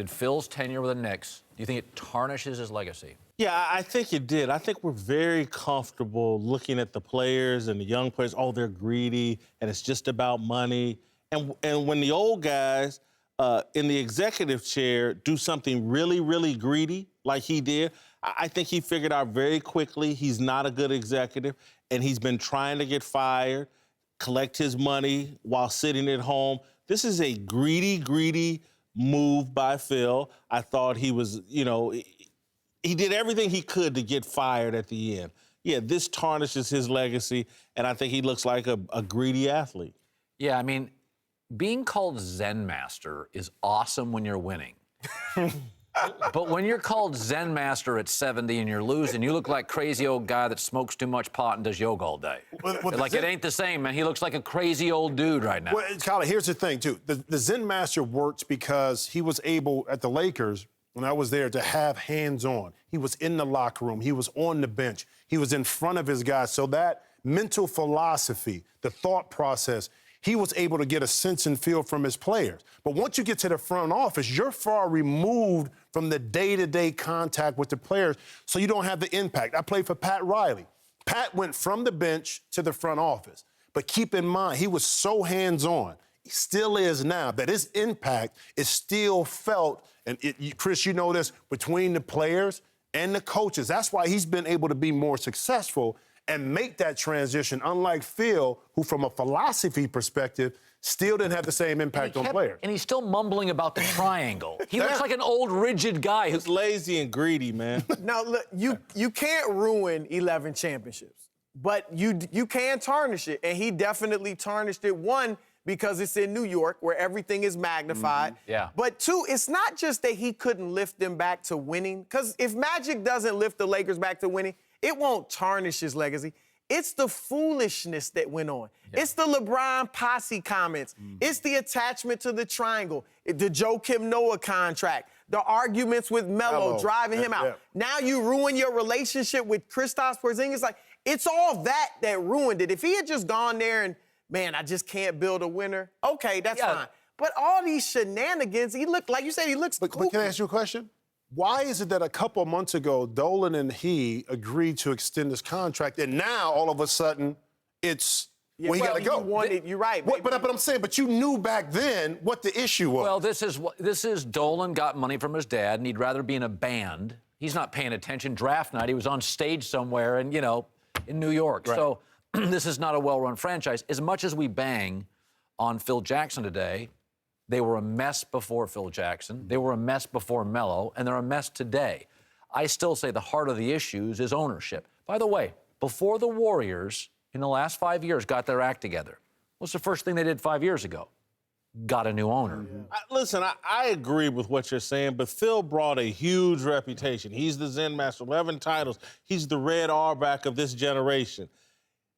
did Phil's tenure with the Knicks, do you think it tarnishes his legacy? Yeah, I think it did. I think we're very comfortable looking at the players and the young players. Oh, they're greedy, and it's just about money. And when the old guys in the executive chair do something really, really greedy, like he did, I think he figured out very quickly he's not a good executive, and he's been trying to get fired, collect his money while sitting at home. This is a greedy move by Phil. I thought he was, he did everything he could to get fired at the end. Yeah, this tarnishes his legacy, and I think he looks like a greedy athlete. Yeah, I mean, being called Zen Master is awesome when you're winning. But when you're called Zen Master at 70 and you're losing, you look like crazy old guy that smokes too much pot and does yoga all day. Like, it ain't the same, man. He looks like a crazy old dude right now. Well, Colin, here's the thing, too. The Zen Master works because he was able, at the Lakers, when I was there, to have hands-on. He was in the locker room. He was on the bench. He was in front of his guys. So that mental philosophy, the thought process, he was able to get a sense and feel from his players. But once you get to the front office, you're far removed from the day-to-day contact with the players, so you don't have the impact. I played for Pat Riley. Pat went from the bench to the front office. But keep in mind, he was so hands-on, he still is now, that his impact is still felt, and Chris, you know this, between the players and the coaches. That's why he's been able to be more successful and make that transition, unlike Phil, who from a philosophy perspective still didn't have the same impact on players. And he's still mumbling about the triangle. He looks like an old, rigid guy who's lazy and greedy, man. Now, look, you can't ruin 11 championships, but you can tarnish it, and he definitely tarnished it. One, because it's in New York, where everything is magnified. Yeah. But two, it's not just that he couldn't lift them back to winning, because if Magic doesn't lift the Lakers back to winning, it won't tarnish his legacy. It's the foolishness that went on. Yeah. It's the LeBron posse comments. It's the attachment to the triangle, the Joakim Noah contract, the arguments with Melo driving him out. Yeah. Now you ruin your relationship with Kristaps Porzingis. Like, it's all that ruined it. If he had just gone there and, man, I just can't build a winner, okay, that's fine. But all these shenanigans, he looked, like you said, he looks But can I ask you a question? Why is it that a couple months ago, Dolan and he agreed to extend his contract, and now, all of a sudden, it's, he got to go? You're right. But I'm saying, but you knew back then what the issue was. Well, this is Dolan got money from his dad, and he'd rather be in a band. He's not paying attention. Draft night, he was on stage somewhere in New York. Right. So this is not a well-run franchise. As much as we bang on Phil Jackson today, they were a mess before Phil Jackson. They were a mess before Melo, and they're a mess today. I still say the heart of the issues is ownership. By the way, before the Warriors, in the last 5 years, got their act together, what's the first thing they did 5 years ago? Got a new owner. Listen, I agree with what you're saying, but Phil brought a huge reputation. He's the Zen Master, 11 titles. He's the Red Auerbach of this generation.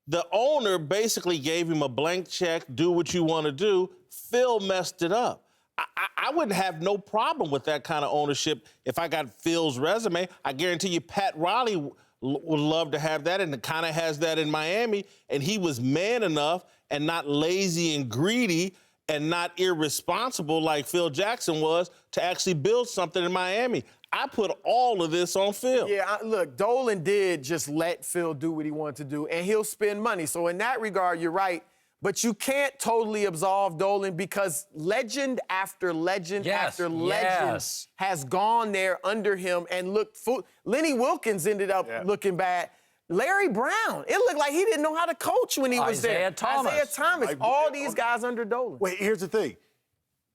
The owner basically gave him a blank check, do what you want to do. Phil messed it up. I wouldn't have no problem with that kind of ownership if I got Phil's resume. I guarantee you Pat Riley would love to have that, and kind of has that in Miami. And he was man enough and not lazy and greedy and not irresponsible like Phil Jackson was to actually build something in Miami. I put all of this on Phil. Yeah, look, Dolan did just let Phil do what he wanted to do, and he'll spend money. So in that regard, you're right. But you can't totally absolve Dolan, because legend after legend after legend has gone there under him and looked fool. Lenny Wilkins ended up looking bad. Larry Brown, it looked like he didn't know how to coach when he was there. Isaiah Thomas, all these guys under Dolan. Wait, here's the thing.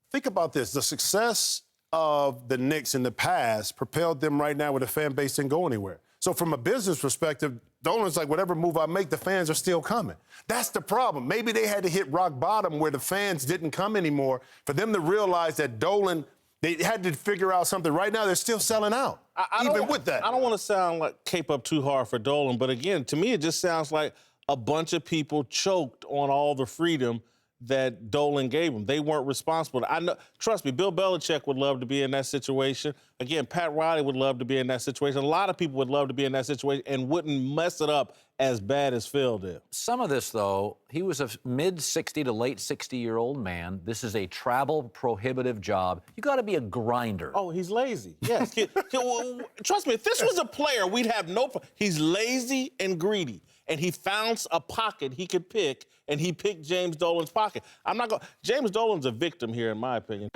Think about this. The success of the Knicks in the past propelled them right now where the fan base didn't go anywhere. So from a business perspective, Dolan's like, whatever move I make, the fans are still coming. That's the problem. Maybe they had to hit rock bottom where the fans didn't come anymore for them to realize that Dolan, they had to figure out something. Right now, they're still selling out, even with that. I don't want to sound like cape up too hard for Dolan, but again, to me, it just sounds like a bunch of people choked on all the freedom that Dolan gave them. They weren't responsible. I know. Trust me, Bill Belichick would love to be in that situation. Again, Pat Riley would love to be in that situation. A lot of people would love to be in that situation and wouldn't mess it up as bad as Phil did. Some of this, though, he was a mid-60 to late 60-year-old man. This is a travel-prohibitive job. You got to be a grinder. Oh, he's lazy. Yes. Trust me, if this was a player, we'd have no. He's lazy and greedy, and he found a pocket he could pick, and he picked James Dolan's pocket. I'm not going. James Dolan's a victim here, in my opinion.